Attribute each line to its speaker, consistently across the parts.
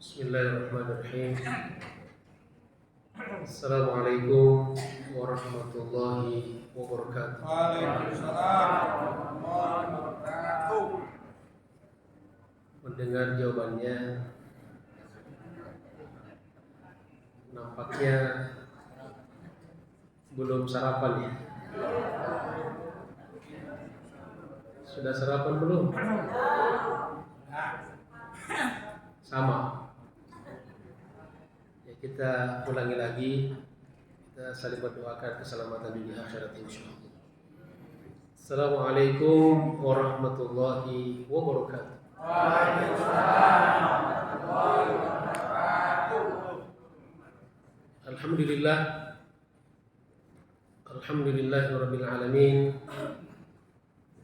Speaker 1: Bismillahirrahmanirrahim. Assalamualaikum warahmatullahi wabarakatuh.
Speaker 2: Waalaikumsalam warahmatullahi wabarakatuh.
Speaker 1: Mendengar jawabannya, nampaknya belum sarapan ya. Sudah sarapan belum? Sama. Ya, kita ulangi lagi. Kita saling berdoakan keselamatan dunia akhirat insyaallah. Assalamualaikum warahmatullahi wabarakatuh.
Speaker 2: Waalaikumsalam warahmatullahi wabarakatuh.
Speaker 1: Alhamdulillah. Alhamdulillahirabbil alamin.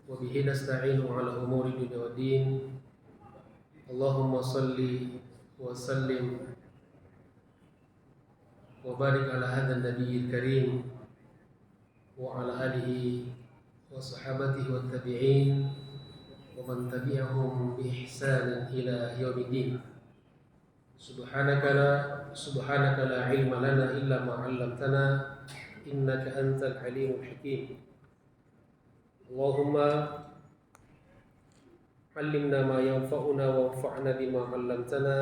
Speaker 1: Wa bihi nasta'inu 'ala umuri dunya waddin. Allahumma salli wa sallim wa barik ala hadzal nabiyil karim wa ala alihi wa sahabatihi wat tabi'in wa man tabi'ahum bi ihsanin ila yaumiddin. Subhanaka la ilma lana illa ma 'allamtana innaka antal alimul hakim. Allahumma علمنا ما ينفعنا وانفعنا بما علمتنا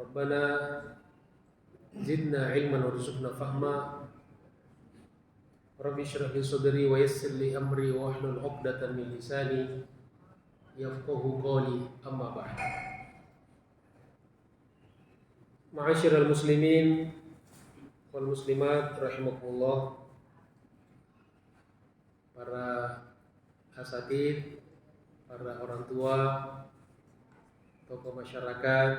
Speaker 1: ربنا زدنا علما وارزقنا فهما رب اشرح لي صدري ويسر لي امري واحلل عقدة من لساني يفقهوا قولي اما بعد. Ma'asyiral muslimin wal muslimat rahimakumullah, para asatidz, para orang tua, tokoh masyarakat,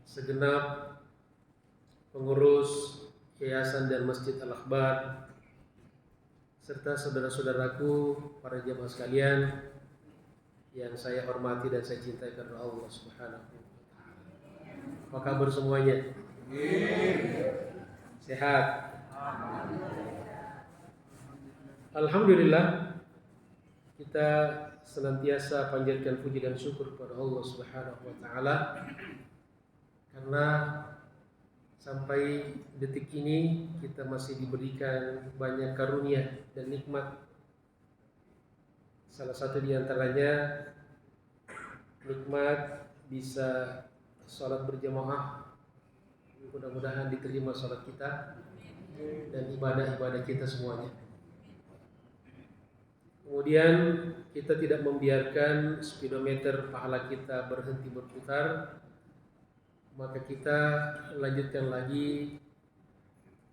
Speaker 1: segenap pengurus Yayasan dan Masjid Al-Akhbar, serta saudara-saudaraku, para jamaah sekalian yang saya hormati dan saya cintai karena Allah Subhanahu wa taala. Apa kabar semuanya? Sehat? Alhamdulillah, kita senantiasa panjatkan puji dan syukur kepada Allah Subhanahu wa taala karena sampai detik ini kita masih diberikan banyak karunia dan nikmat. Salah satu di antaranya nikmat bisa sholat berjamaah. Mudah-mudahan diterima sholat kita dan ibadah-ibadah kita semuanya. Kemudian kita tidak membiarkan speedometer pahala kita berhenti berputar, maka kita lanjutkan lagi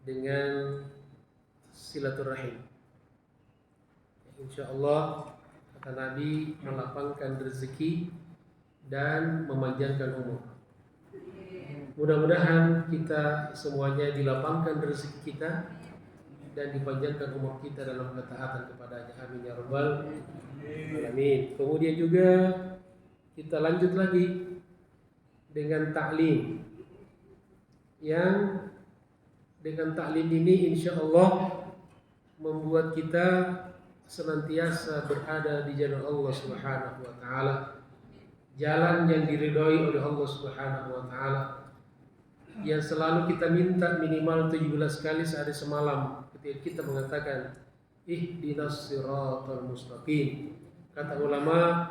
Speaker 1: dengan silaturahim. InsyaAllah kata Nabi, melapangkan rezeki dan memanjangkan umur. Mudah-mudahan kita semuanya dilapangkan rezeki kita dan dipanjangkan umur kita dalam ketaatan kepadanya. Amin ya rabbal alamin. Kemudian juga kita lanjut lagi dengan ta'lim, yang dengan ta'lim ini insyaallah membuat kita senantiasa berada di jalan Allah Subhanahu wa taala, jalan yang diridhoi oleh Allah Subhanahu wa taala, yang selalu kita minta minimal 17 kali sehari semalam ketika kita mengatakan ihdinas siratal mustaqim. Kata ulama,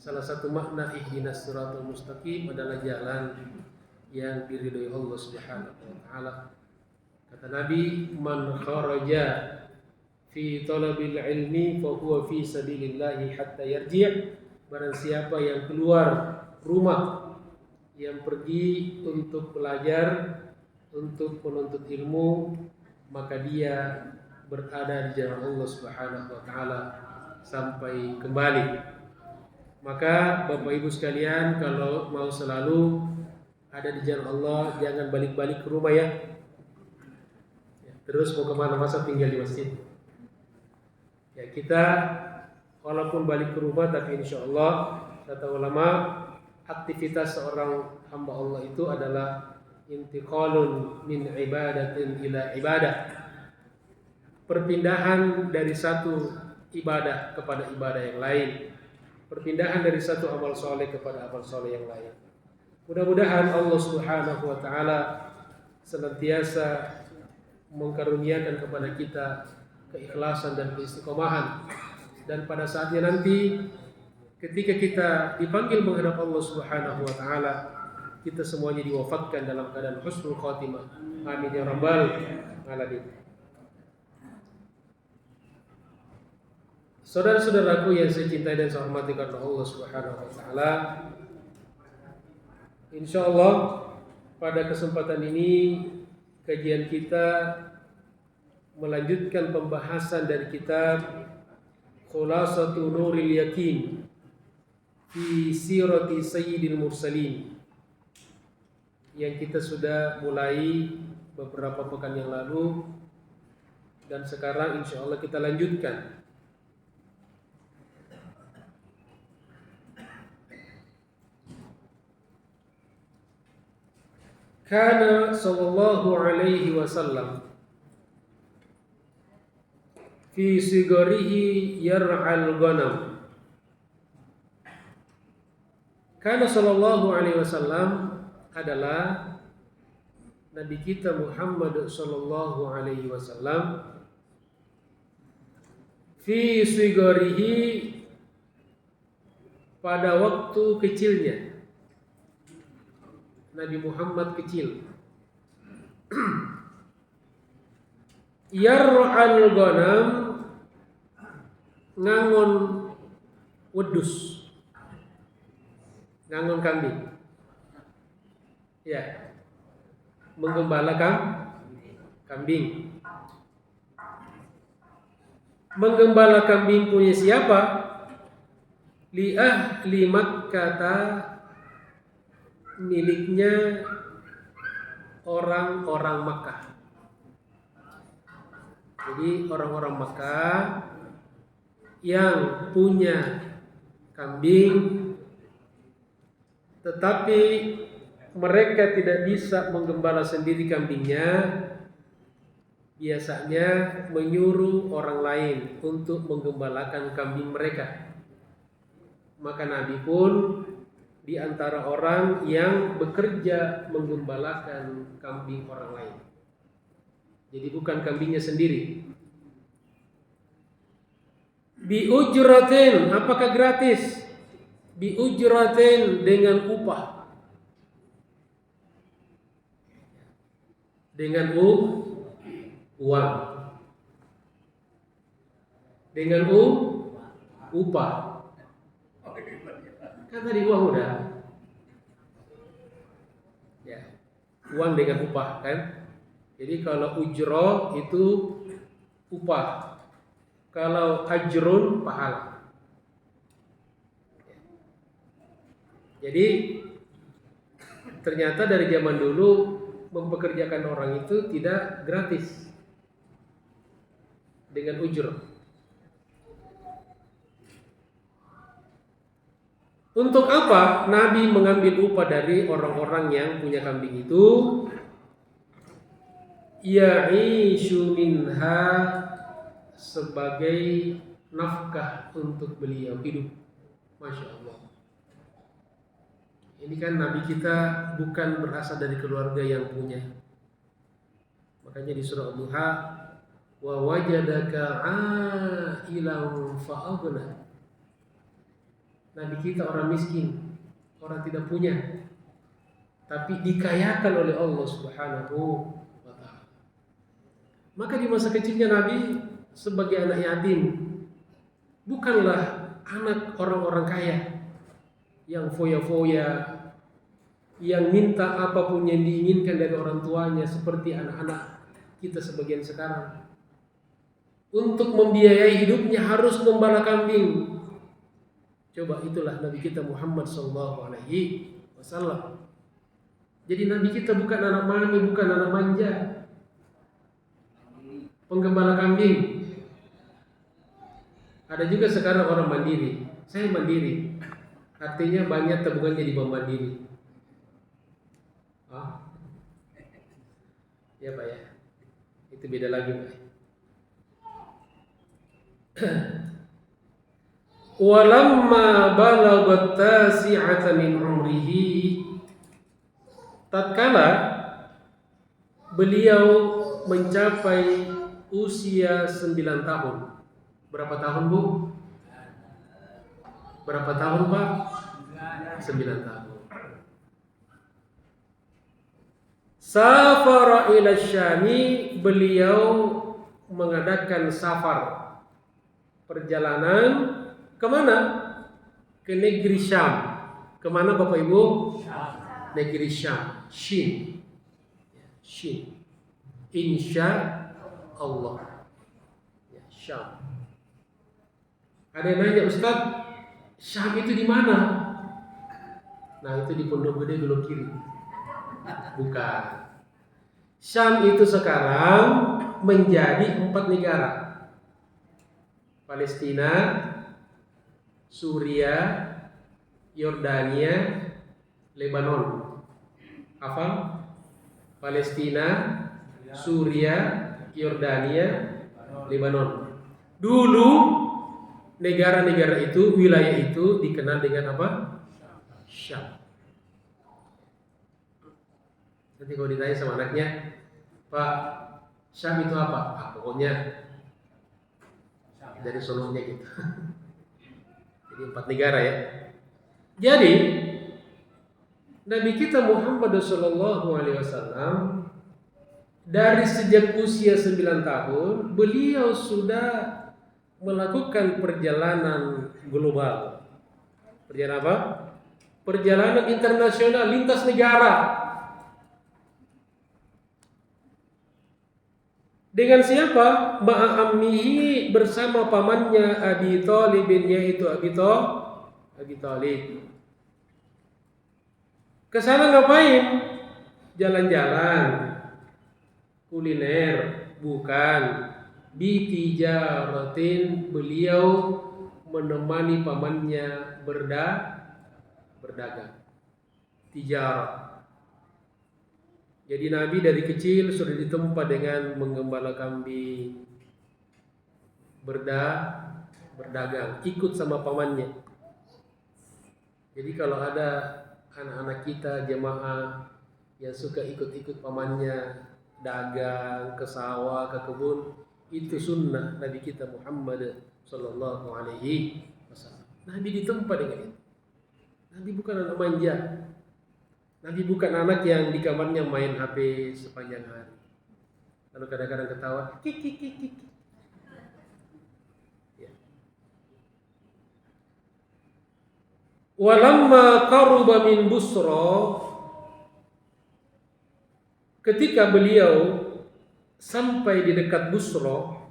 Speaker 1: salah satu makna ihdinas siratal mustaqim adalah jalan yang diridhoi Allah Subhanahu wa taala. Kata Nabi, man kharaja fi talabil ilmi fa huwa fi sabilillah hatta yarji'. Barang siapa yang keluar rumah, yang pergi untuk belajar, untuk menuntut ilmu, maka dia berada di jalan Allah Subhanahu wa taala sampai kembali. Maka Bapak Ibu sekalian, kalau mau selalu ada di jalan Allah, jangan balik-balik ke rumah ya. Terus mau kemana, masa tinggal di masjid? Ya, kita walaupun balik ke rumah, tapi insyaallah kata ulama, aktivitas seorang hamba Allah itu adalah intiqalun min ibadatin ila ibadah. Perpindahan dari satu ibadah kepada ibadah yang lain. Perpindahan dari satu amal soleh kepada amal soleh yang lain. Mudah-mudahan Allah Subhanahu wa taala senantiasa mengkaruniakan kepada kita keikhlasan dan keistiqomahan, dan pada saatnya nanti ketika kita dipanggil menghadap Allah Subhanahu wa taala, kita semuanya diwafatkan dalam keadaan husnul khatimah. Amin ya rabbal alamin. Saudara-saudaraku yang saya cintai dan saya hormati karena Allah Subhanahu wa taala, insyaallah pada kesempatan ini kajian kita melanjutkan pembahasan dari kitab Khulasatul Nuril Yakin fi Sirati Sayyidil Mursalin yang kita sudah mulai beberapa pekan yang lalu, dan sekarang insyaallah kita lanjutkan. Kana sallallahu alaihi wasallam fi sigarihi yar'al ghanam. Kana sallallahu alaihi wasallam adalah Nabi kita Muhammad sallallahu alaihi wasallam fi sigarihi, pada waktu kecilnya. Nabi Muhammad kecil. Yar'al ghanam, ngangon wedus, ngangon kambing. Ya, menggembala kambing. Menggembala kambing punya siapa? Li ahli Makkah, miliknya orang-orang Makkah. Jadi orang-orang Makkah yang punya kambing, tetapi mereka tidak bisa menggembala sendiri kambingnya, biasanya menyuruh orang lain untuk menggembalakan kambing mereka. Maka Nabi pun di antara orang yang bekerja menggembalakan kambing orang lain. Jadi bukan kambingnya sendiri. Bi ujratin, apakah gratis? Bi ujratin, dengan upah. Dengan uang. Dengan upah. Kan tadi uang udah. Ya. Uang dengan upah kan? Jadi kalau ujroh itu upah. Kalau ajrun pahala. Jadi ternyata dari zaman dulu mempekerjakan orang itu tidak gratis, dengan ujroh. Untuk apa Nabi mengambil upah dari orang-orang yang punya kambing itu? Ya'ishu minha, sebagai nafkah untuk beliau hidup. Masya Allah. Ini kan Nabi kita bukan berasal dari keluarga yang punya. Makanya di surah Duha, wa wajadaka 'ailan fa'aghna. Nabi kita orang miskin, orang tidak punya, tapi dikayakan oleh Allah Subhanahu wa ta'ala. Maka di masa kecilnya Nabi sebagai anak yatim, bukanlah anak orang-orang kaya yang foya-foya, yang minta apapun yang diinginkan dari orang tuanya, seperti anak-anak kita sebagian sekarang. Untuk membiayai hidupnya harus gembala kambing. Coba, itulah Nabi kita Muhammad SAW. Jadi Nabi kita bukan anak mani, bukan anak manja, penggembala kambing. Ada juga sekarang orang mandiri. Saya mandiri, artinya banyak tabungannya di bank mandiri. Ya Pak ya, itu beda lagi Pak. Walamma balagat tasi'ata min umrihi, tatkala beliau mencapai usia 9 tahun. Berapa tahun, Bu? Berapa tahun, Pak? 9 tahun. Safara ila Syami, beliau mengadakan safar, perjalanan kemana? Ke negeri Syam. Kemana Bapak Ibu? Negeri Syam. Shin. Shin. Insya Allah. Ya, Syam. Ada yang nanya, Ustaz, Syam itu di mana? Nah, itu di Pondok Gede belok kiri. Bukan. Syam itu sekarang menjadi 4 negara. Palestina, Suria, Yordania, Lebanon. Apa? Palestina, Suria, Yordania, Lebanon. Dulu negara-negara itu, wilayah itu dikenal dengan apa? Syam. Nanti kalau ditanya sama anaknya, Pak, Syam itu apa? Pokoknya dari sononya gitu. Jadi 4 negara ya. Jadi Nabi kita Muhammad SAW dari sejak usia 9 tahun beliau sudah melakukan perjalanan global. Perjalanan apa? Perjalanan internasional lintas negara. Dengan siapa? Ma'ammihi, bersama pamannya Abi Thalib, yaitu Abi Thalib. Kesana ngapain? Jalan-jalan, kuliner, bukan. Bitijaratin, beliau menemani pamannya berdagang. Tijarah. Jadi Nabi dari kecil sudah ditempa dengan menggembala kambing, berdagang, ikut sama pamannya. Jadi kalau ada anak-anak kita jemaah yang suka ikut-ikut pamannya dagang ke sawah, ke kebun, itu sunnah Nabi kita Muhammad sallallahu alaihi wasallam. Nabi ditempa dengan itu. Nabi bukan anak manja. Nabi bukan anak yang di kamarnya main HP sepanjang hari. Lalu kadang-kadang ketawa, kik. Ya. Walamma qaruba min Busra, ketika beliau sampai di dekat Busra.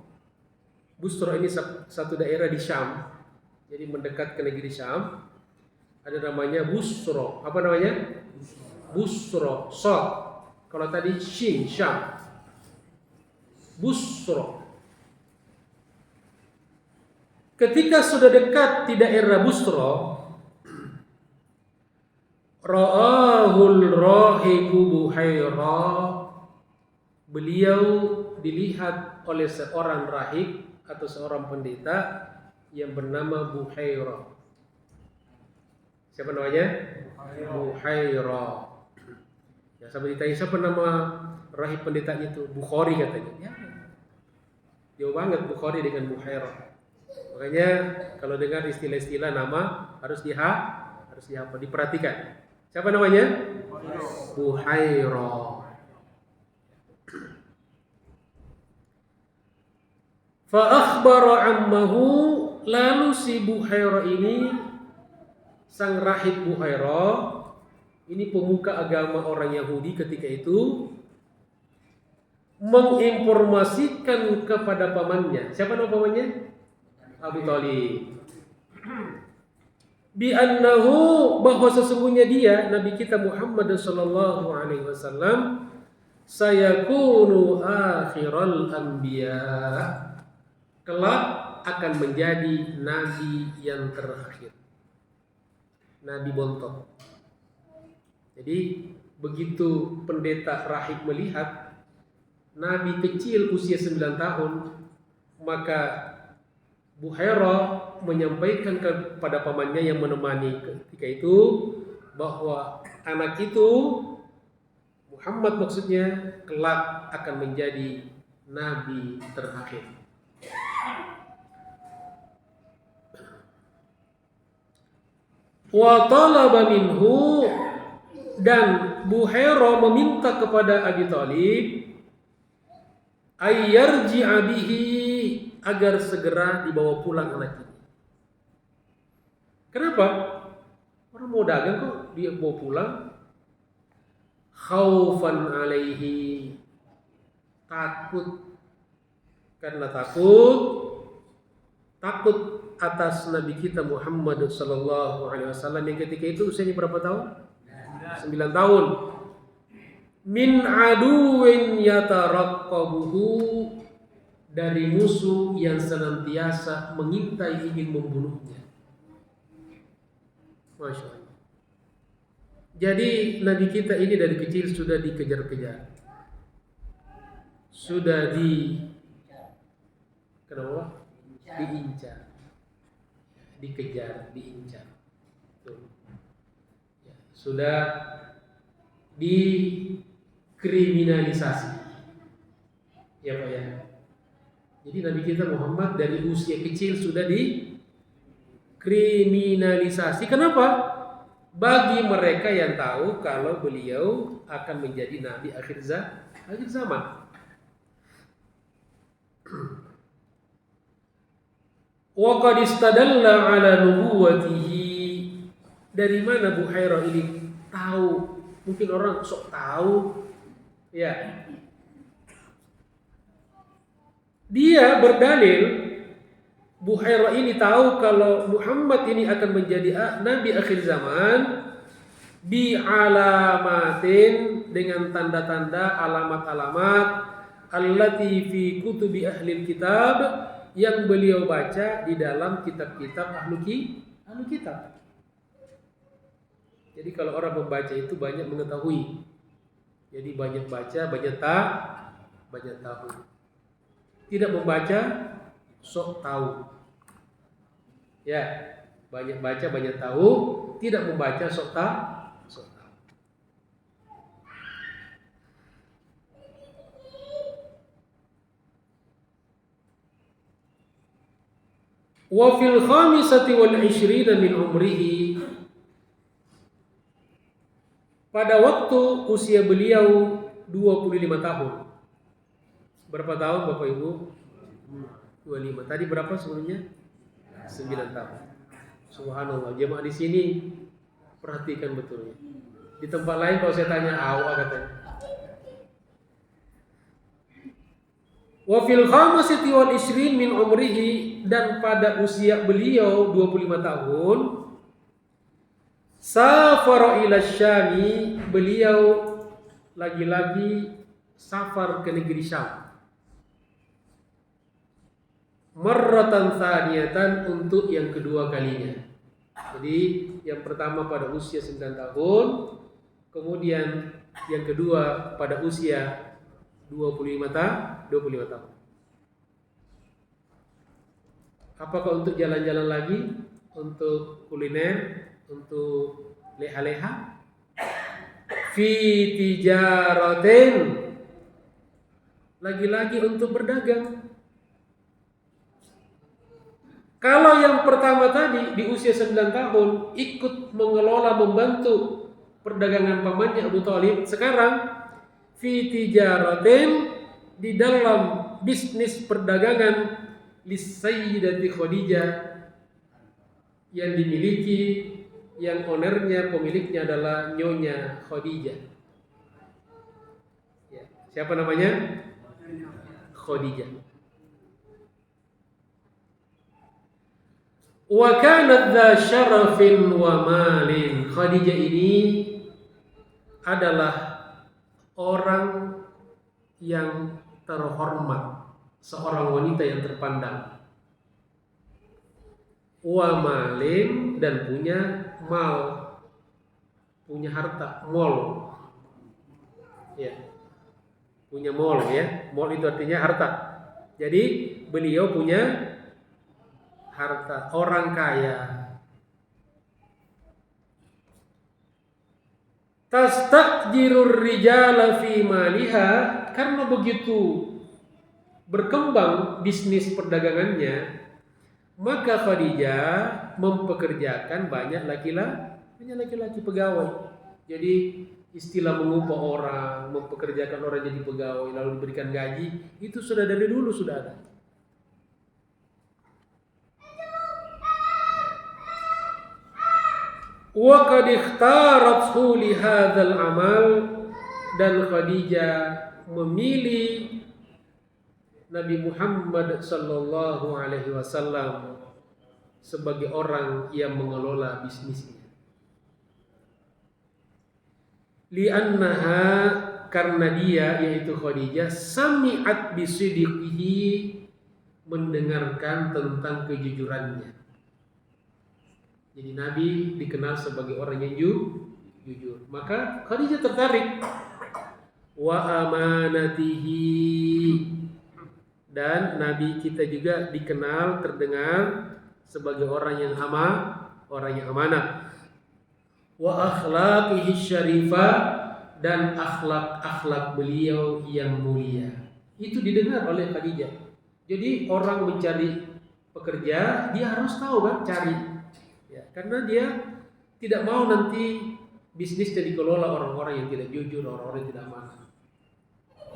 Speaker 1: Busra ini satu daerah di Syam. Jadi mendekat ke negeri Syam. Ada namanya Busra. Apa namanya? Busra. Shad. Kalau tadi Shin, Syam. Busra. Ketika sudah dekat di daerah Busra, ra'ahul rahibu Buhaira, beliau dilihat oleh seorang rahib atau seorang pendeta yang bernama Buhaira. Siapa namanya? Buhaira. Ya, sampai ditanya siapa nama rahib pendetanya itu? Bukhari katanya. Ya. Jauh banget Bukhari dengan Buhaira. Makanya kalau dengar istilah-istilah nama harus diperhatikan. Siapa namanya? Buhaira. Fa akhbara ammahu, lalu si Buhaira ini, sang rahib Buhaira ini pemuka agama orang Yahudi ketika itu, menginformasikan kepada pamannya. Siapa nama pamannya? Abu Thalib. Bi annahu, bahwa sesungguhnya dia Nabi kita Muhammad sallallahu alaihi wasallam sayakunu akhiral anbiya, kelak akan menjadi nabi yang terakhir. Nabi bontot. Jadi begitu pendeta rahib melihat Nabi kecil usia 9 tahun, maka Buhaira menyampaikan kepada pamannya yang menemani ketika itu bahwa anak itu Muhammad maksudnya kelak akan menjadi nabi terakhir. Wa talaba minhu, dan Buhairah meminta kepada Abi Thalib ayyarji'a bihi, agar segera dibawa pulang anak ini. Kenapa? Orang mau dagang kok dia bawa pulang. Khaufan alaihi, takut, karena takut atas Nabi kita Muhammad sallallahu alaihi wasallam yang ketika itu usianya berapa tahun? 9 tahun. Min aduwin yataraqqabuhu, dari musuh yang senantiasa mengintai ingin membunuhnya. Masya Allah. Jadi Nabi kita ini dari kecil sudah dikejar-kejar, sudah diincar, dikejar, diincar. Sudah dikriminalisasi. Ya Pak ya. Jadi Nabi kita Muhammad dari usia kecil sudah dikriminalisasi. Kenapa? Bagi mereka yang tahu kalau beliau akan menjadi nabi akhir zaman. Wa qad istadalla ala nubuwwatihi. Dari mana Buhairah ini tahu? Mungkin orang sok tahu, ya. Dia berdalil, Buhairah ini tahu kalau Muhammad ini akan menjadi nabi akhir zaman bi alamatin, dengan tanda-tanda, alamat-alamat allati fi kutubi ahli kitab, yang beliau baca di dalam kitab-kitab ahlu kitab. Jadi kalau orang membaca itu banyak mengetahui. Jadi banyak baca, banyak tahu. Tidak membaca, sok tahu. Ya, banyak baca, banyak tahu. Tidak membaca, sok tahu. Wa fil khamisati wal 20 min umrihi, pada waktu usia beliau 25 tahun. Berapa tahun Bapak Ibu? 25. Tadi berapa sebelumnya? 9 tahun. Subhanallah, jemaah di sini perhatikan betul. Di tempat lain kalau saya tanya awal katanya. Wa fil khamsati wal 20 min umrihi, dan pada usia beliau 25 tahun, safara ila Syami, beliau lagi-lagi safar ke negeri Syam. Marratan tsaniyatan, untuk yang kedua kalinya. Jadi yang pertama pada usia 9 tahun, kemudian yang kedua pada usia 25 tahun. Apakah untuk jalan-jalan lagi, untuk kuliner, untuk leha-leha? Fi tijaratin, lagi-lagi untuk berdagang. Kalau yang pertama tadi di usia 9 tahun ikut mengelola, membantu perdagangan pamannya Abu Thalib, sekarang fi tijaratin, di dalam bisnis perdagangan lisayyidati Khadijah, yang dimiliki, yang ownernya, pemiliknya adalah Nyonya Khadijah. Ya, siapa namanya? Khadijah. Wa kanat dza syarafin wa malin. Khadijah ini adalah orang yang terhormat, seorang wanita yang terpandang. Wa malin, dan punya mal, punya harta, mall. Ya. Punya mall ya. Mall itu artinya harta. Jadi beliau punya harta, orang kaya. Tastajirur rijala fi maliha, karena begitu berkembang bisnis perdagangannya, maka Khadijah mempekerjakan banyak laki-laki pegawai. Jadi istilah mengupah orang, mempekerjakan orang jadi pegawai lalu diberikan gaji, itu sudah dari dulu sudah ada. Wa qad ikhtarathu li hadzal amal, dan Khadijah memilih Nabi Muhammad sallallahu alaihi wasallam sebagai orang yang mengelola bisnisnya. Li'annaha, karena dia yaitu Khadijah sami'at bisidiqihi, mendengarkan tentang kejujurannya. Jadi Nabi dikenal sebagai orang yang jujur. Maka Khadijah tertarik. Wa amanatihi, dan Nabi kita juga dikenal, terdengar sebagai orang yang amanah. Wa akhlaqihi syarifah, dan akhlak beliau yang mulia. Itu didengar oleh Khadijah. Jadi orang mencari pekerja, dia harus tahu kan cari. Ya, karena dia tidak mau nanti bisnisnya dikelola orang-orang yang tidak jujur, orang-orang yang tidak amanah.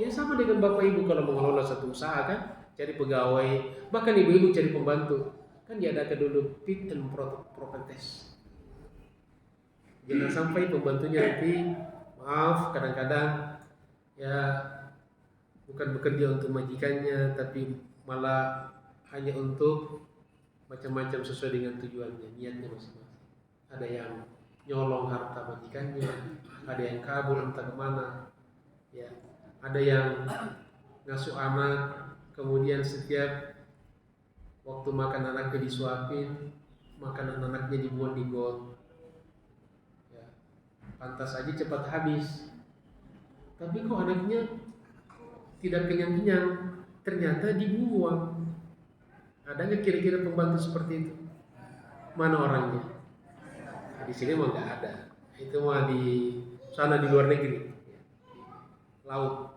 Speaker 1: Ya sama dengan bapak ibu kalau mengelola satu usaha kan, cari pegawai, bahkan ibu-ibu cari pembantu, kan diadakan dulu fit and proper test. Jangan sampai pembantunya nanti, maaf, kadang-kadang ya bukan bekerja untuk majikannya, tapi malah hanya untuk macam-macam sesuai dengan tujuannya, niatnya masing-masing. Ada yang nyolong harta majikannya, ada yang kabur entah kemana, ya. Ada yang ngasuh anak, kemudian setiap waktu makan anaknya disuapin, makanan anaknya dibuang di got. Ya. Pantas aja cepat habis. Tapi kok anaknya tidak kenyang-kenyang, ternyata dibuang. Ada nggak kira-kira pembantu seperti itu? Mana orangnya? Nah, di sini mah nggak ada. Itu mah di sana di luar negeri, laut.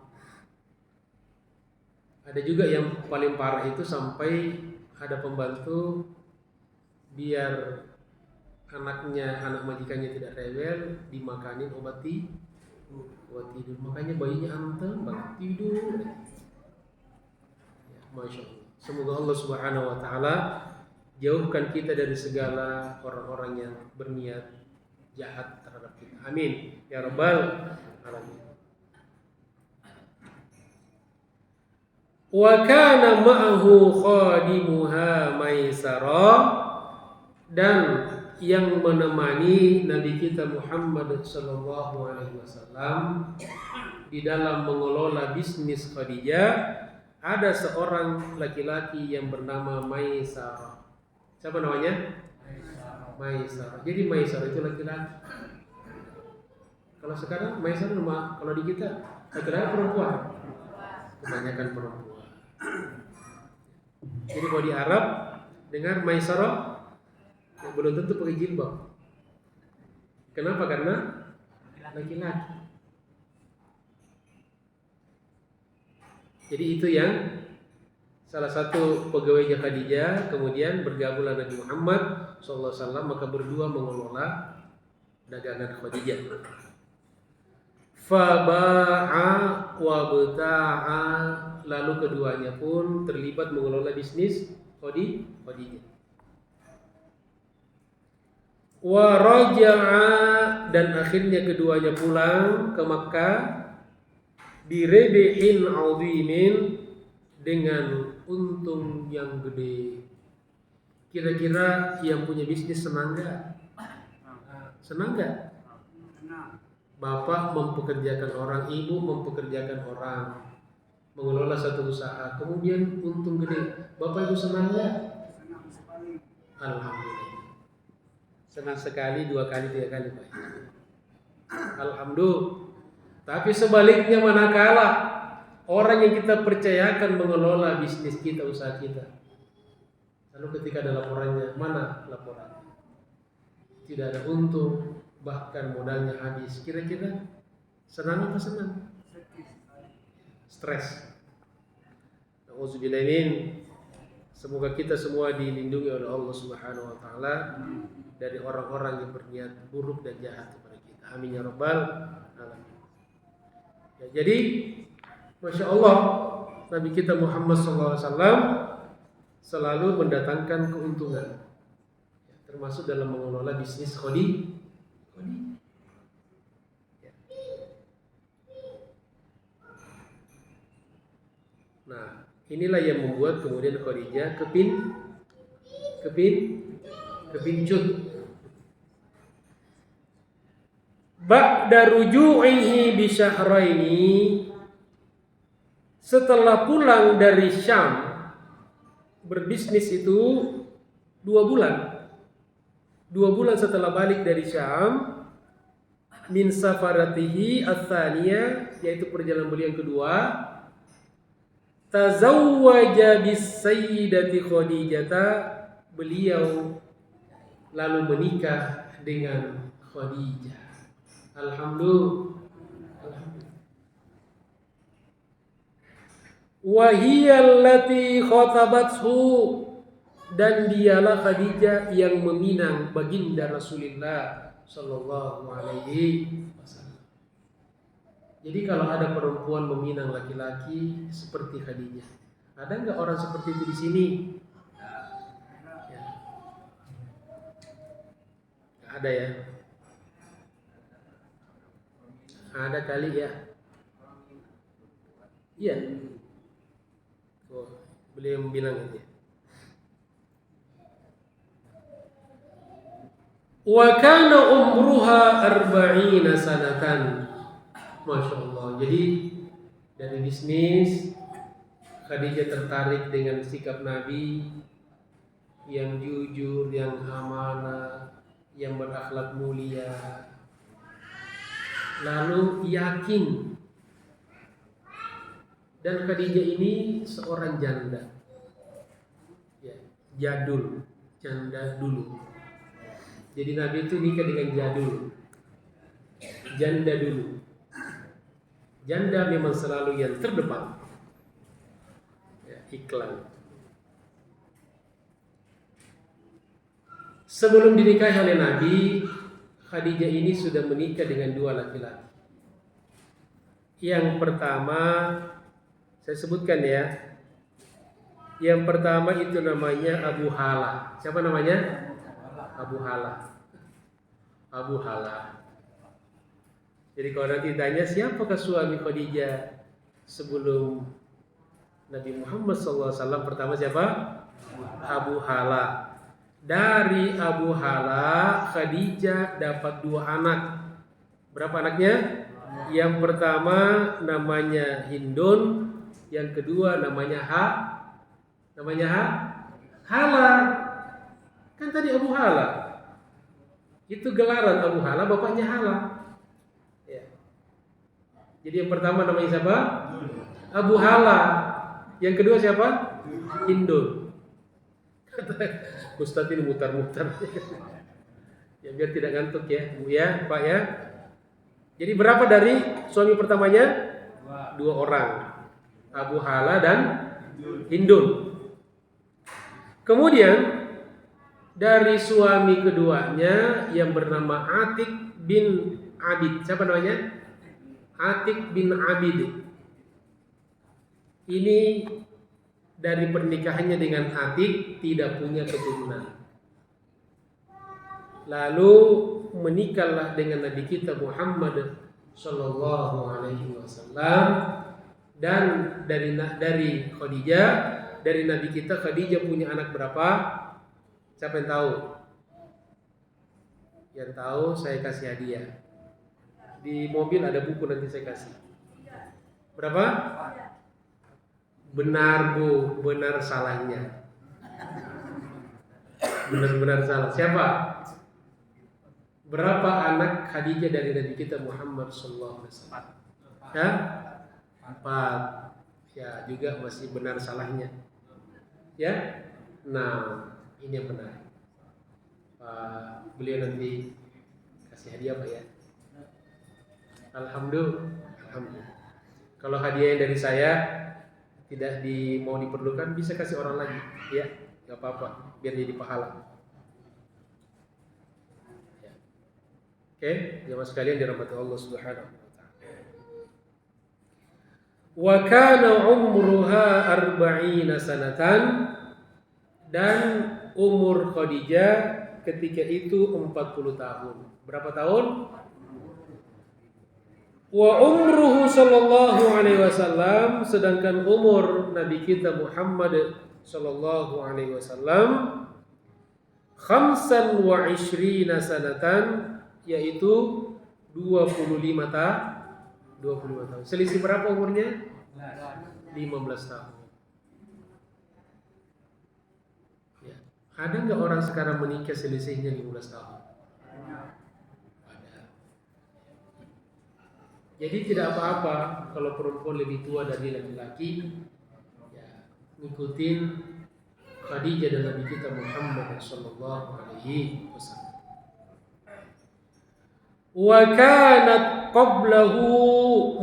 Speaker 1: Ada juga yang paling parah itu sampai ada pembantu biar anak majikannya tidak rewel, dimakanin obat tidur. Makanya bayinya anteng banget tidur. Ya, Masya Allah. Semoga Allah Subhanahu wa taala jauhkan kita dari segala orang-orang yang berniat jahat terhadap kita. Amin ya rabbal alamin. Wa kana ma'ahu khadimuha Maisarah, dan yang menemani Nabi kita Muhammad sallallahu alaihi wasallam di dalam mengelola bisnis Khadijah, ada seorang laki-laki yang bernama Maisarah. Siapa namanya? Maisarah. Jadi Maisarah itu laki-laki. Kalau sekarang Maisarah nama, kalau di kita laki-laki perempuan. Kebanyakan perempuan. Jadi kalau di Arab dengar Maisarah, ya belum tentu pakai jilbab. Kenapa? Karena laki-laki. Jadi itu yang salah satu pegawainya Khadijah, kemudian bergabunglah Nabi Muhammad SAW, maka berdua mengelola dagangan Khadijah. Faba'a wa bta'a, lalu keduanya pun terlibat mengelola bisnis Khadijah. Wa raja'a, dan akhirnya keduanya pulang ke Makkah birebihin 'azimin, dengan untung yang gede. Kira-kira yang punya bisnis senang gak? Senang gak? Bapak mempekerjakan orang, ibu mempekerjakan orang, mengelola satu usaha, kemudian untung gede. Bapak ibu senang gak? Alhamdulillah. Senang sekali, 2 kali, 3 kali, Pak. Alhamdulillah. Tapi sebaliknya, manakala orang yang kita percayakan mengelola bisnis kita, usaha kita, lalu ketika ada laporannya, mana laporannya? Tidak ada untung, bahkan modalnya habis. Kira-kira senang apa senang? Stres. Nauzubillahin. Semoga kita semua dilindungi oleh Allah Subhanahu wa taala dari orang-orang yang berniat buruk dan jahat kepada kita. Amin ya rabbal alamin. Ya, jadi Masya Allah, Nabi kita Muhammad SAW selalu mendatangkan keuntungan, ya, termasuk dalam mengelola bisnis khodi. Ya. Nah, inilah yang membuat kemudian Khadijah kepincut. Ba'da ruju'ihi bi syahraini, setelah pulang dari Syam berbisnis itu 2 bulan. 2 bulan setelah balik dari Syam, min safaratihi ats-tsaniyah, yaitu perjalanan beliau yang kedua, tazawwaja bis sayyidati Khadijah, beliau lalu menikah dengan Khadijah. Alhamdulillah. Wa hiya allati khatabathu, dan dialah Khadijah yang meminang baginda Rasulullah sallallahu alaihi wasallam. Jadi kalau ada perempuan meminang laki-laki seperti Khadijah, ada enggak orang seperti itu di sini? Ya. Ada ya? Ada kali ya? Iya. Oh, beliau bilang itu. Wa kana umruha 40 sanatan. Masya Allah. Jadi dari bisnis, Khadijah tertarik dengan sikap Nabi yang jujur, yang amanah, yang berakhlak mulia. Lalu yakin. Dan Khadijah ini seorang janda, ya, jadul, janda dulu. Jadi Nabi itu nikah dengan jadul, janda dulu. Janda memang selalu yang terdepan, ya, iklan. Sebelum dinikahi oleh Nabi, Khadijah ini sudah menikah dengan 2 laki-laki. Yang pertama, saya sebutkan ya. Yang pertama itu namanya Abu Hala. Siapa namanya? Abu Hala. Abu Hala. Jadi kalau nanti tanya siapakah suami Khadijah sebelum Nabi Muhammad SAW, pertama siapa? Abu Hala. Dari Abu Hala, Khadijah dapat 2 anak. Berapa anaknya? Yang pertama namanya Hindun, yang kedua namanya Hala. Kan tadi Abu Hala. Itu gelaran Abu Hala, bapaknya Hala. Ya. Jadi yang pertama namanya siapa? Abu Hala. Yang kedua siapa? Hindun. Ustaz ini mutar-mutar. Ya biar tidak ngantuk ya, Bu ya, Pak ya. Jadi berapa dari suami pertamanya? 2 orang. Abu Hala dan Hindun. Kemudian dari suami keduanya yang bernama Atik bin Abid. Siapa namanya? Atik bin Abid. Ini dari pernikahannya dengan Atik tidak punya keturunan. Lalu menikahlah dengan Nabi kita Muhammad sallallahu alaihi wasallam, dan dari Khadijah, dari Nabi kita Khadijah punya anak berapa? Siapa yang tahu? Yang tahu saya kasih hadiah. Di mobil ada buku, nanti saya kasih. Berapa? Benar Bu, benar salahnya. Benar-benar salah. Siapa? Berapa anak Khadijah dari Nabi kita Muhammad sallallahu alaihi wasallam? Ya? 4. Ya, juga masih benar salahnya. Ya? Nah, ini yang benar. Beliau nanti kasih Kasih hadiah Pak ya. Alhamdulillah. Kalau hadiah yang dari saya tidak mau diperlukan, bisa kasih orang lagi, ya, nggak apa-apa, biar jadi pahala. Ya. Oke, jemaah sekalian dirahmati Allah Subhanahu wa taala. Wa kana umruha 40 sanatan, dan umur Khadijah ketika itu 40 tahun. Berapa tahun? Wa umruhu sallallahu alaihi wasallam, sedangkan umur Nabi kita Muhammad sallallahu alaihi wasallam 25 sanatan, yaitu 25 tahun. Selisih berapa umurnya? 15 tahun. Ya. Ada nggak orang sekarang menikah selisihnya 15 tahun? Jadi tidak apa-apa kalau perempuan lebih tua dari laki-laki, ya, ngikutin Khadijah dan Nabi kita Muhammad sallallahu alaihi wasallam. Wa kanat qablahu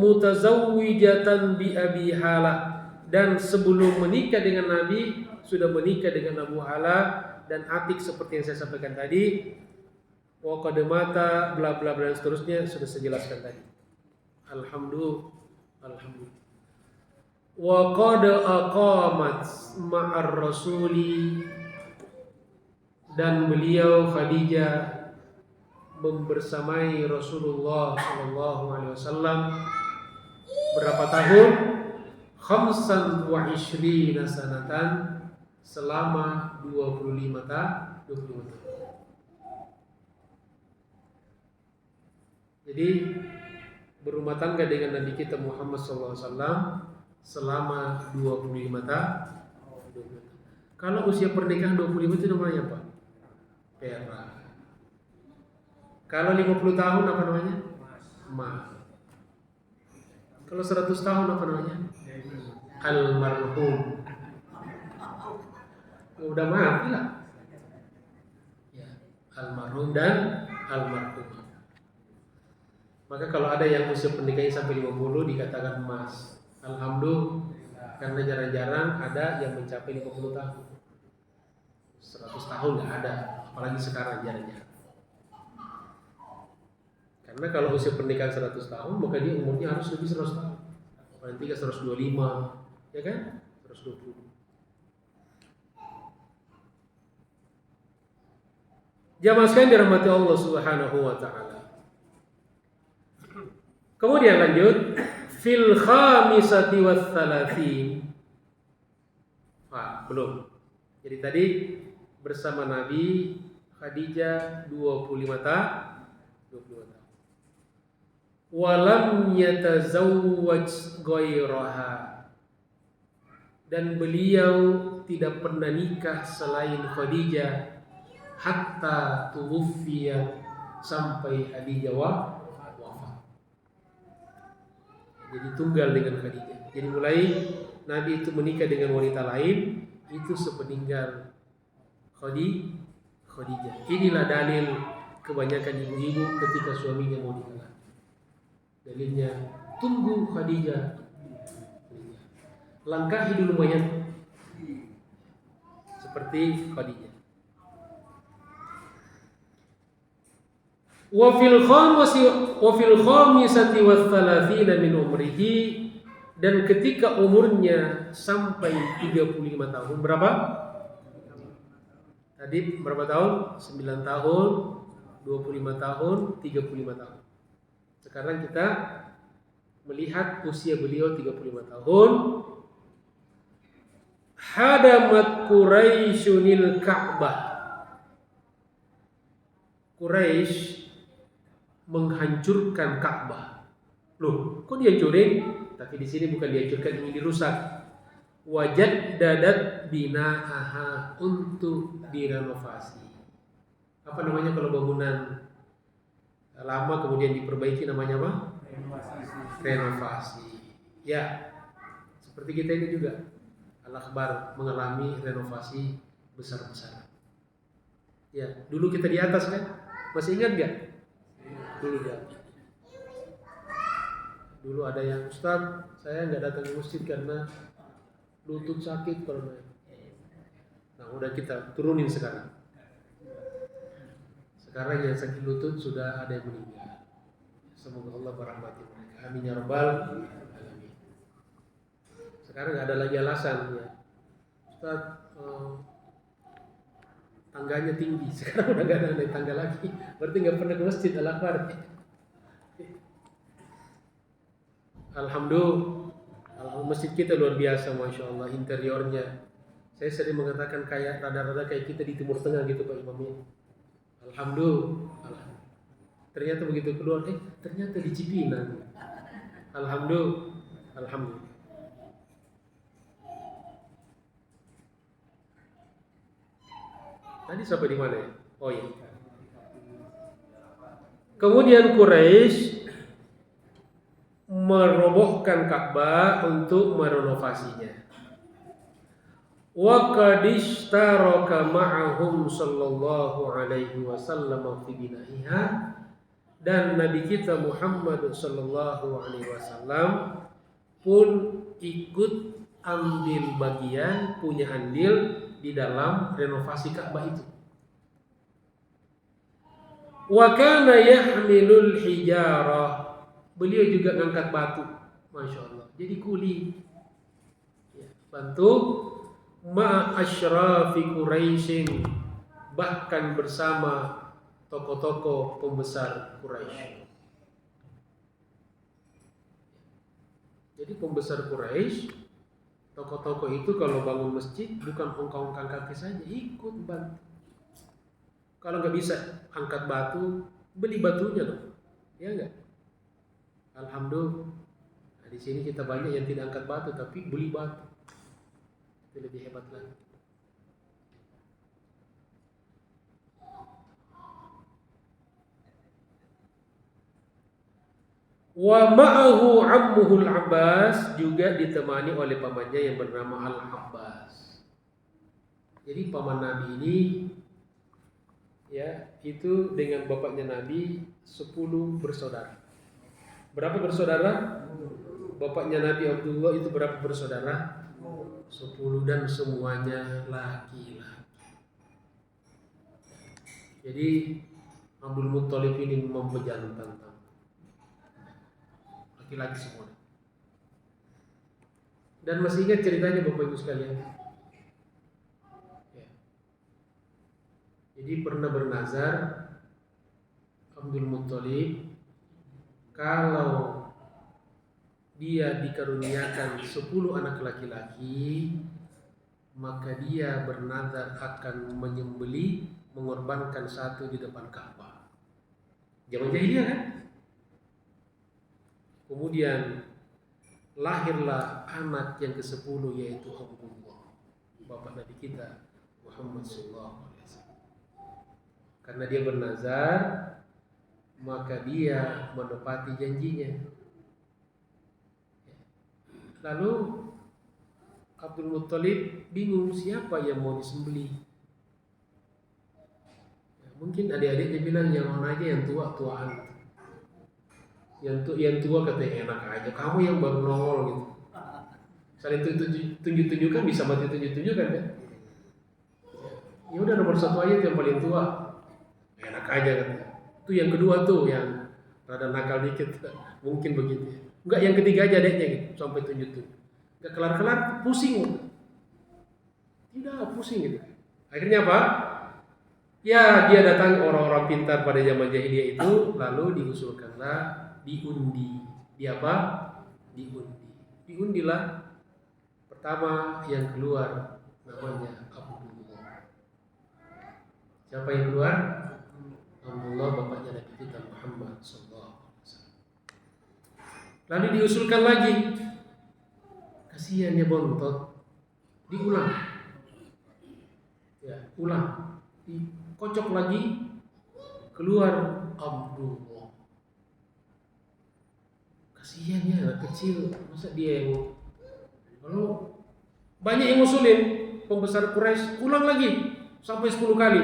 Speaker 1: mutazawwijatan bi Abi Halah, dan sebelum menikah dengan Nabi sudah menikah dengan Abu Halah dan Atik seperti yang saya sampaikan tadi. Wa qad mata bla bla bla dan seterusnya sudah saya jelaskan tadi. Alhamdulillah. Wa qad aqamat ma'ar rasuli, dan beliau Khadijah membersamai Rasulullah sallallahu alaihi wasallam berapa tahun? 25 sanatan, selama 25 tahun. Jadi berumah tangga dengan Nabi kita Muhammad SAW selama 25 tahun. Kalau usia pernikahan 25 itu namanya apa? Perak. Kalau 50 tahun apa namanya? Emas. Kalau 100 tahun apa namanya? Almarhum. Udah mati lah. Ya, almarhum dan almarhum. Maka kalau ada yang usia pernikahannya sampai 50 dikatakan emas. Alhamdulillah, karena jarang-jarang ada yang mencapai 50 tahun. 100 tahun nggak ada, apalagi sekarang jarang-jarang. Karena kalau usia pernikahan 100 tahun, maka dia umurnya harus lebih 100 tahun. Paling tidak 125, ya kan? 120. Jamaah sekalian dirahmati Allah Subhanahu wa taala. Kemudian lanjut, fil khamisati was salasin. Belum. Jadi tadi bersama Nabi Khadijah 25 tahun. Walam yatazawwaj ghairaha, dan beliau tidak pernah nikah selain Khadijah hatta tuwufiyat, sampai Khadijah wafat. Jadi tunggal dengan Khadijah. Jadi mulai Nabi itu menikah dengan wanita lain itu sepeninggal Khadijah. Inilah dalil kebanyakan ibu-ibu ketika suaminya mau nikah. Dalilnya tunggu Khadijah. Langkahi dulu mayat seperti Khadijah. Wa fil khamisati was thalathina min umrihi, dan ketika umurnya sampai 35 tahun. Berapa? Tadi berapa tahun? 9 tahun, 25 tahun, 35 tahun. Sekarang kita melihat usia beliau 35 tahun. Hadamat Quraisyunil Ka'bah. Quraisy menghancurkan Ka'bah. Loh, kok dihancurin? Tapi di sini bukan dihancurkan, ini dirusak. Wajaddadat bina'aha, untuk direnovasi. Apa namanya kalau bangunan lama kemudian diperbaiki, namanya apa? Renovasi. Ya, seperti kita ini juga Al-Akbar mengalami renovasi besar-besaran. Ya, dulu kita di atas kan? Masih ingat nggak? dulu dia. Dulu ada yang, Ustaz, saya nggak datang ke masjid karena lutut sakit pernah. Nah, udah kita turunin sekarang. Sekarang yang sakit lutut sudah ada yang meninggal. Semoga Allah merahmati mereka. Amin ya rabbal alamin. Sekarang nggak ada lagi alasan ya. Ustaz, tangganya tinggi. Sekarang udah nggak ada naik tangga lagi. Berarti nggak pernah ke masjid. Alhamdulillah, masjid kita luar biasa, masya Allah, interiornya. Saya sering mengatakan kayak rada-rada kayak kita di Timur Tengah gitu Pak Imamnya. Alhamdulillah. Ternyata begitu keluar, ternyata di Cipinang. Alhamdulillah. Tadi sampai di mana ya? Oh iya. Kemudian Quraisy merobohkan Ka'bah untuk merenovasinya. Wa qad ishtaraka ma'ahum sallallahu alaihi wasallam fi bina'iha, dan Nabi kita Muhammad sallallahu alaihi wasallam pun ikut ambil bagian, punya andil di dalam renovasi Ka'bah itu. Wa kana yahmilul hijarah, beliau juga ngangkat batu, masya Allah. Jadi kuli, ya, bantu ma'asyrafi Quraisyin, bahkan bersama tokoh-tokoh pembesar Quraisy. Jadi pembesar Quraisy, tokoh-tokoh itu kalau bangun masjid bukan ongkang-ongkang kaki saja, ikut bantu. Kalau nggak bisa angkat batu, beli batunya dong, ya nggak? Alhamdulillah. Nah, di sini kita banyak yang tidak angkat batu tapi beli batu. Itu lebih hebat lagi. Wa ma'ahu ammuhul Abbas, juga ditemani oleh pamannya yang bernama Al-Abbas. Jadi paman Nabi ini, ya, itu dengan bapaknya Nabi 10 bersaudara. Berapa bersaudara? Bapaknya Nabi Abdullah itu berapa bersaudara? 10, dan semuanya laki-laki. Jadi Abdul Muttalib ini memang pejantan, laki-laki semua. Dan masih ingat ceritanya Bapak Ibu sekalian? Ya. Jadi pernah bernazar Abdul Muttalib, kalau dia dikaruniakan 10 anak laki-laki, maka dia bernazar akan menyembelih, mengorbankan satu di depan Ka'bah. Zaman jahiliyah kan? Kemudian lahirlah anak yang ke-10, yaitu Abdullah, bapak Nabi kita Muhammad sallallahu alaihi wasallam. Karena dia bernazar, maka dia menepati janjinya. Lalu Abdul Muttalib bingung siapa yang mau disembelih. Ya, mungkin adik-adiknya bilang yang mana aja, yang tua-tuaan. Yang tua katanya enak aja, kamu yang baru nongol gitu. Saling tunjuk-tunjukkan, bisa mati tunjuk-tunjukkan kan. Ya udah, nomor 1 aja yang paling tua. Enak aja katanya. Itu yang kedua tuh yang rada nakal dikit, mungkin begitu ya. Enggak, yang ketiga aja adeknya gitu, sampai tunjuk-tunjuk. Enggak kelar-kelar, pusing. Tidak, pusing gitu. Akhirnya apa? Ya, dia datang orang-orang pintar pada zaman jahiliyah itu, lalu diusulkanlah diundi. Di apa? Diundi. Diundilah. Pertama yang keluar namanya Abdullah. Siapa yang keluar? Abdullah, bapaknya Nabi kita Muhammad sallallahu alaihi wasallam. Lalu diusulkan lagi. Kasihan ya bontot. Diulang. Ya, ulang. Dikocok lagi, keluar Abdullah. Kasihan ya anak kecil, masa dia yang, lalu banyak yang ngusulin, pembesar Quraisy, ulang lagi sampai 10 kali,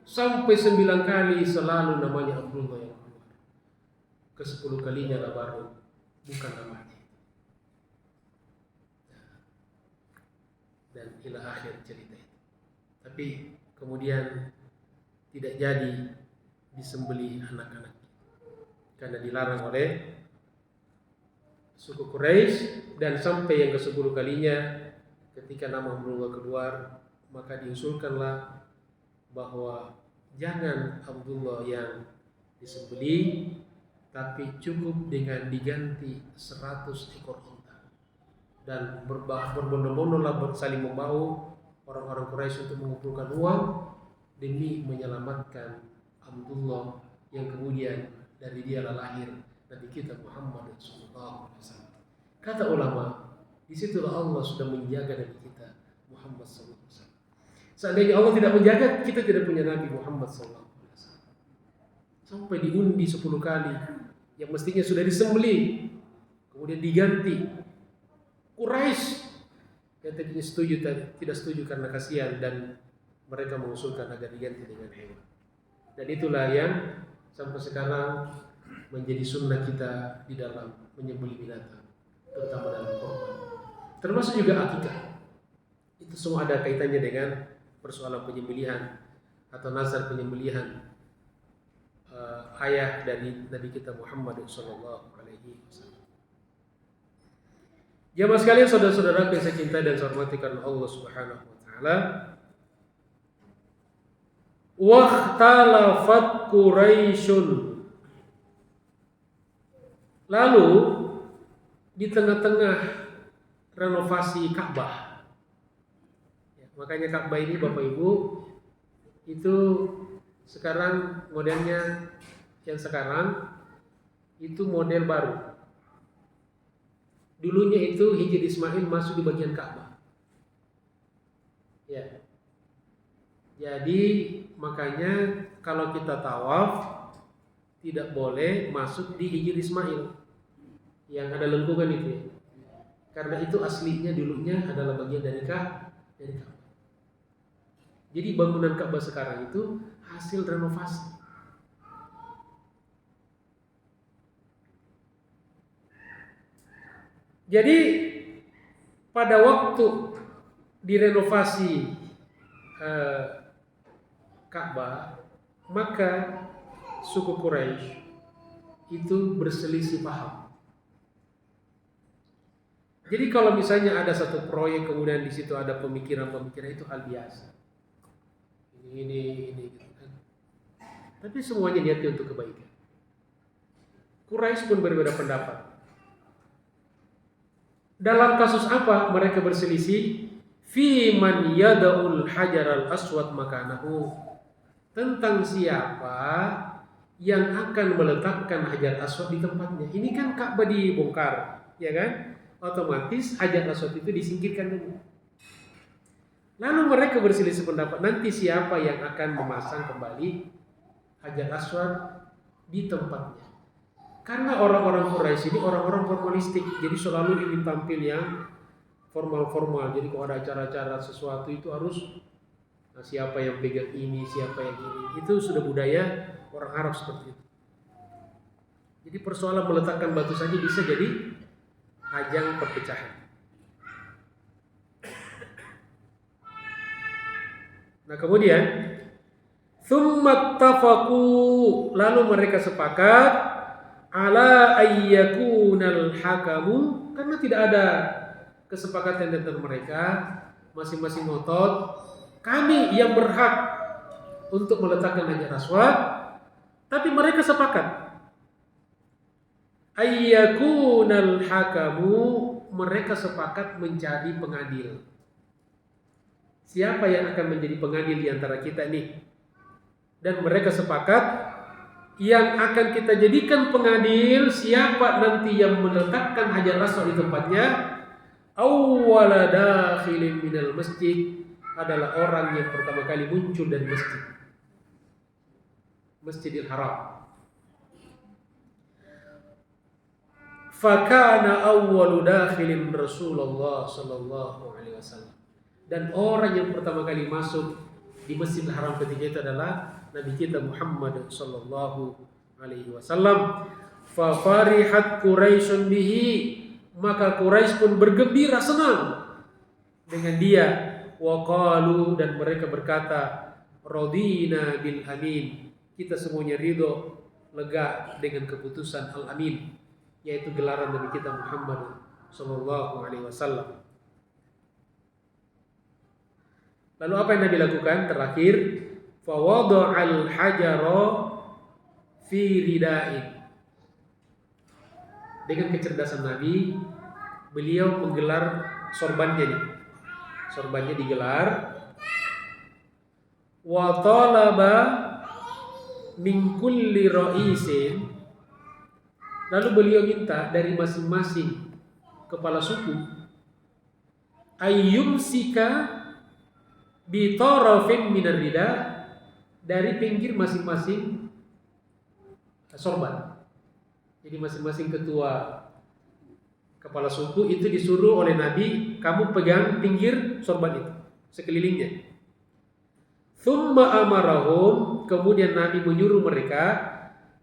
Speaker 1: sampai 9 kali selalu namanya Abdullah yang keluar. ke-10 kalinya lah baru bukan namanya. Dan ila akhir cerita itu. Tapi kemudian tidak jadi disembelih anak-anak karena dilarang oleh suku Quraisy, dan sampai yang ke-10 kalinya ketika nama Abdullah keluar maka diusulkanlah bahwa jangan Abdullah yang disembelih, tapi cukup dengan diganti 100 ekor unta. Dan berbondong-bondonglah saling membawa orang-orang Quraisy untuk mengumpulkan uang demi menyelamatkan Abdullah yang kemudian dari dialah lahir Nabi kita Muhammad SAW. Kata ulama, disitulah Allah sudah menjaga Nabi kita Muhammad SAW. Seandainya Allah tidak menjaga, kita tidak punya Nabi Muhammad SAW. Sampai diundi 10 kali, yang mestinya sudah disembelih, kemudian diganti. Quraisy yang tadinya setuju tidak setuju karena kasihan, dan mereka mengusulkan agar diganti dengan hewan. Dan itulah yang sampai sekarang menjadi sunnah kita di dalam menyembelih binatang, terutama dalam kurban. Termasuk juga akikah. Itu semua ada kaitannya dengan persoalan penyembelihan atau nazar penyembelihan ayah dari Nabi kita Muhammad sallallahu alaihi wasallam. Jamaah sekalian, saudara-saudara yang saya cintai dan saya hormati karena Allah Subhanahu wa taala. Wahtalafat Quraisyun. Lalu di tengah-tengah renovasi Ka'bah, ya, makanya Ka'bah ini Bapak Ibu itu sekarang modelnya, yang sekarang itu model baru. Dulunya itu Hijr Ismail masuk di bagian Ka'bah. Ya. Jadi makanya kalau kita tawaf tidak boleh masuk di Hijr Ismail yang ada lengkungan itu ya. Karena itu aslinya dulunya adalah bagian dari Ka'bah. Jadi bangunan Ka'bah sekarang itu hasil renovasi. Jadi pada waktu direnovasi Ka'bah, maka suku Quraisy itu berselisih paham. Jadi kalau misalnya ada satu proyek kemudian di situ ada pemikiran-pemikiran, itu hal biasa. Ini gitu kan. Tapi semuanya niatnya untuk kebaikan. Quraisy pun berbeda pendapat. Dalam kasus apa mereka berselisih? Fi man yada'ul hajar al-aswad makanahu. Tentang siapa yang akan meletakkan hajar aswad di tempatnya. Ini kan Ka'bah dibongkar, ya kan? Otomatis hajar aswad itu disingkirkan dulu. Lalu mereka berselisih pendapat, nanti siapa yang akan memasang kembali hajar aswad di tempatnya. Karena orang-orang Quraisy ini orang-orang formalistik, jadi selalu ingin tampil yang formal-formal. Jadi kalau ada acara-acara sesuatu itu harus siapa yang pegang ini, siapa yang ini. Itu sudah budaya orang Arab seperti itu. Jadi persoalan meletakkan batu saja bisa jadi ajang perpecahan. Nah kemudian tsumma tafaqu, lalu mereka sepakat ala ayyakunal hakamu, karena tidak ada kesepakatan dengan mereka, masing-masing ngotot kami yang berhak untuk meletakkan hajar aswad, tapi mereka sepakat ayyakunal hakamu, mereka sepakat menjadi pengadil. Siapa yang akan menjadi pengadil di antara kita nih? Dan mereka sepakat yang akan kita jadikan pengadil, siapa nanti yang meletakkan hajar aswad di tempatnya, awwala dakhilin minal masjid, adalah orang yang pertama kali muncul dari masjid, Masjidil Haram. Fakana awwalu dakhilin Rasulullah sallallahu alaihi wasallam. Dan orang yang pertama kali masuk di Masjidil Haram ketika itu adalah Nabi kita Muhammad sallallahu alaihi wasallam. Fa farihat Quraisyun bihi, maka Quraisy pun bergembira senang dengan dia. Wa qalu, dan mereka berkata, radina bil amin, kita semuanya ridho, lega dengan keputusan al-amin, yaitu gelaran Nabi kita Muhammad sallallahu alaihi wasallam. Lalu apa yang Nabi lakukan terakhir? Fa wada'al hajara fi rida'in. Dengan kecerdasan Nabi, beliau menggelar sorbannya nih. Sorbannya digelar. Wa talaba min kulli ra'isin. Lalu beliau minta dari masing-masing kepala suku ayyumsika bi tarafin minar rida, dari pinggir masing-masing sorban. Jadi masing-masing ketua kepala suku itu disuruh oleh Nabi, kamu pegang pinggir sorban itu sekelilingnya. Thumma amarahum, kemudian Nabi menyuruh mereka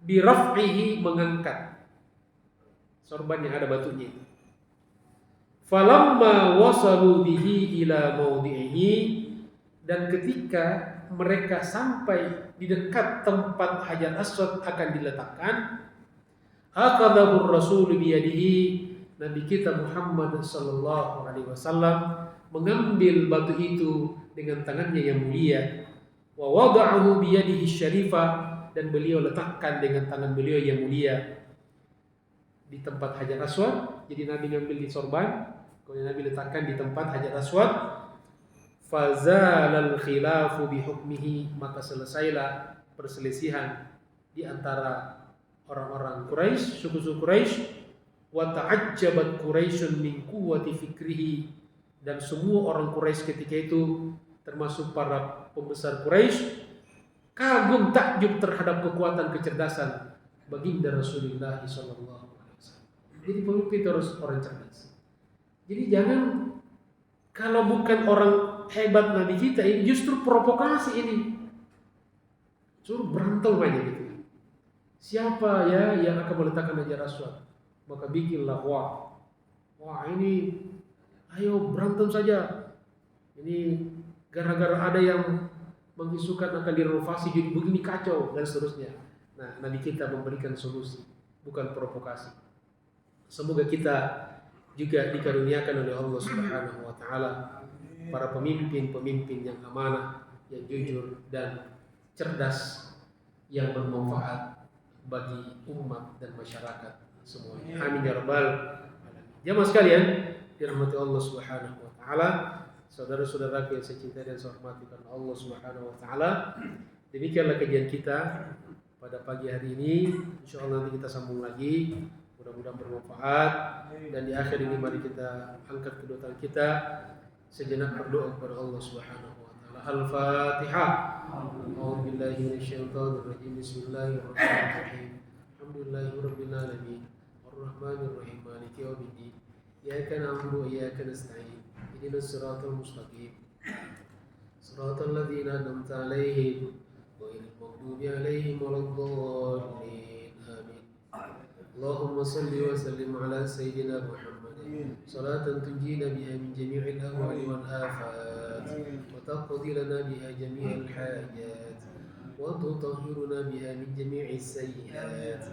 Speaker 1: biraf'ihi, mengangkat sorban yang ada batunya itu. Falamma wasalu bihi ila mawdi'ihi, dan ketika mereka sampai di dekat tempat Hajar Aswad akan diletakkan, akadahu Rasul biyadihi, Nabi kita Muhammad sallallahu alaihi wasallam mengambil batu itu dengan tangannya yang mulia. Wa wada'ahu biyadihi syarifah, dan beliau letakkan dengan tangan beliau yang mulia di tempat Hajar Aswad. Jadi Nabi ngambil di sorban, kemudian Nabi letakkan di tempat Hajar Aswad. Fazalal khilafu bihukmihi, maka selesailah perselisihan di antara orang-orang Quraisy, suku-suku Quraisy. Wa ta'ajjabat Quraisyun min quwwati fikrihi, dan semua orang Quraisy ketika itu termasuk para pembesar Quraisy kagum takjub terhadap kekuatan kecerdasan baginda Rasulullah sallallahu alaihi wasallam. Jadi pemimpin harus orang cerdas. Jadi jangan, kalau bukan orang hebat Nabi kita ini, justru provokasi ini, suruh berantem aja gitu. Siapa ya yang akan meletakkan Hajar Aswad? Maka bikinlah wah ini, ayo berantem saja. Ini gara-gara ada yang mengisukan akan direnovasi jadi begini kacau dan seterusnya. Nah, Nabi kita memberikan solusi, bukan provokasi. Semoga kita juga dikaruniakan oleh Allah Subhanahu wa taala para pemimpin-pemimpin yang amanah, yang jujur dan cerdas, yang bermanfaat bagi umat dan masyarakat semuanya. Amin ya rabbal alamin. Jamaah sekalian, dirahmati Allah Subhanahu wa taala, saudara-saudaraku yang saya cintai dan saya hormati karena Allah Subhanahu wa taala. Demikianlah kajian kita pada pagi hari ini. Insyaallah nanti kita sambung lagi. Mudah-mudahan bermanfaat, dan di akhir ini mari kita angkat kedua tangan kita sejenak berdoa kepada Allah Subhanahu wa taala. Al-Fatihah. A'udzu billahi minasyaitonir rajim. Bismillahirrahmanirrahim. Alhamdulillahirabbil alamin. Arrahmanir rahim. Maliki yaumiddin. Iyyaka na'budu wa iyyaka nasta'in. Ihdinas siratal mustaqim. Siratal ladzina an'amta 'alaihim ghairil maghdubi 'alaihim waladdallin. اللهم صل وسلم على سيدنا محمد صلاة تنجينا بها من جميع الأهوال والآفات وتقضي لنا بها جميع الحاجات وتطهرنا بها من جميع السيئات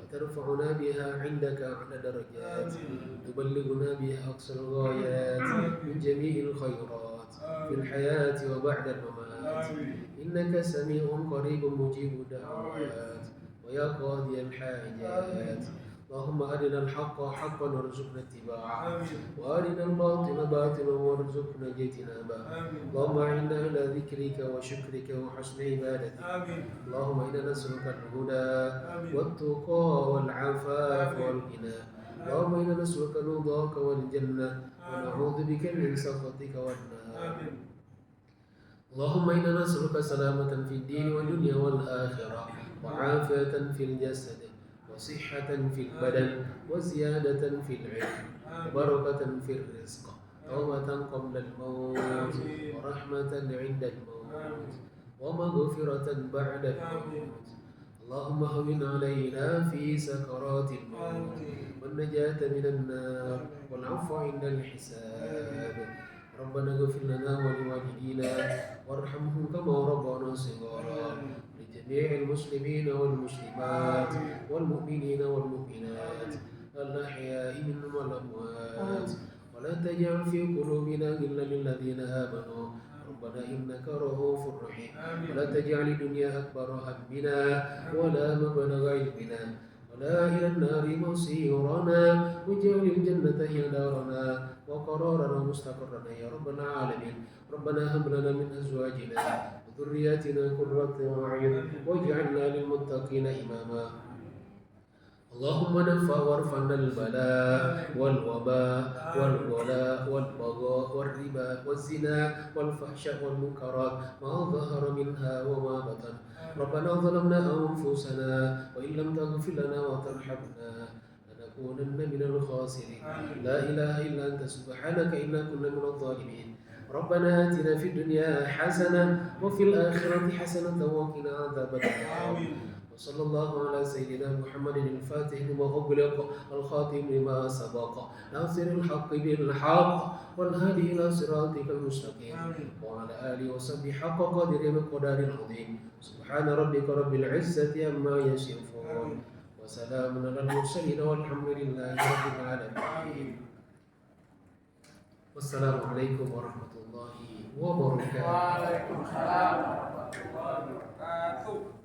Speaker 1: وترفعنا بها عندك أعلى درجات تبلغنا بها أقصى الغايات من جميع الخيرات في الحياة وبعد الممات إنك سميع قريب مجيب الدعوات ويا قاضي الحاجات. اللهم أرنا الحق حقا وارزقنا اتباعه وأرنا الباطل باطلا وارزقنا اجتنابه. اللهم أعنا على ذكرك وشكرك وحسن عبادتك. اللهم إنا نسألك الهدى والتقى والعفاف والغنى. اللهم إنا نسألك رضاك والجنة ونعوذ بك من سخطك والنار. اللهم إنا نسألك سلامة في الدين والدنيا والآخرة وعافية في الجسد وصحة في البدن وزيادة في العلم وبركة في الرزق توبة قبل الموت ورحمة عند الموت ومغفرة بعد الموت. اللهم هون علينا في سكرات الموت والنجاة من النار والعفو عند الحساب. ربنا اغفر لنا ولوالدينا وارحمهم كما ربنا صغارا. لجميع المسلمين والمسلمات والمؤمنين والمؤمنات الأحياء منهم والأموات. ولا تجعل في قلوبنا غلا للذين آمنوا ربنا إنك رؤوف رحيم. ولا تجعل الدنيا أكبر همنا ولا مبلغ علمنا ولا إلى النار مصيرنا. واجعل الجنة هي دارنا وقرارنا ومستقرنا يا رب العالمين. ربنا هب لنا من أزواجنا وذرياتنا قرة أعين واجعلنا للمتقين إماما. اللهم نفع وارفعنا البلاء والوباء والغلاء والبغاء والربا والزنا والفحشاء والمنكرات ما ظهر منها وما بطن. ربنا ظلمنا أنفسنا وإن لم تغفر لنا وترحمنا لنكونن من الخاسرين. لا إله إلا أنت سبحانك إنا كنا من الظالمين. ربنا آتنا في الدنيا حسنة وفي الآخرة حسنة وقنا عذاب النار. وصلى الله على سيدنا محمد الفاتح لما أغلق الخاتم لما سبق ناصر الحق بالحق والهادي إلى صراطك المستقيم وعلى آله وصحبه حق قدر ومقدار العظيم. سبحان ربك رب العزة عما يصفون وسلام على المرسلين والحمد لله رب العالمين. والسلام عليكم ورحمة الله وبركاته.
Speaker 2: Waalaikumsalam warahmatullahi wabarakatuh.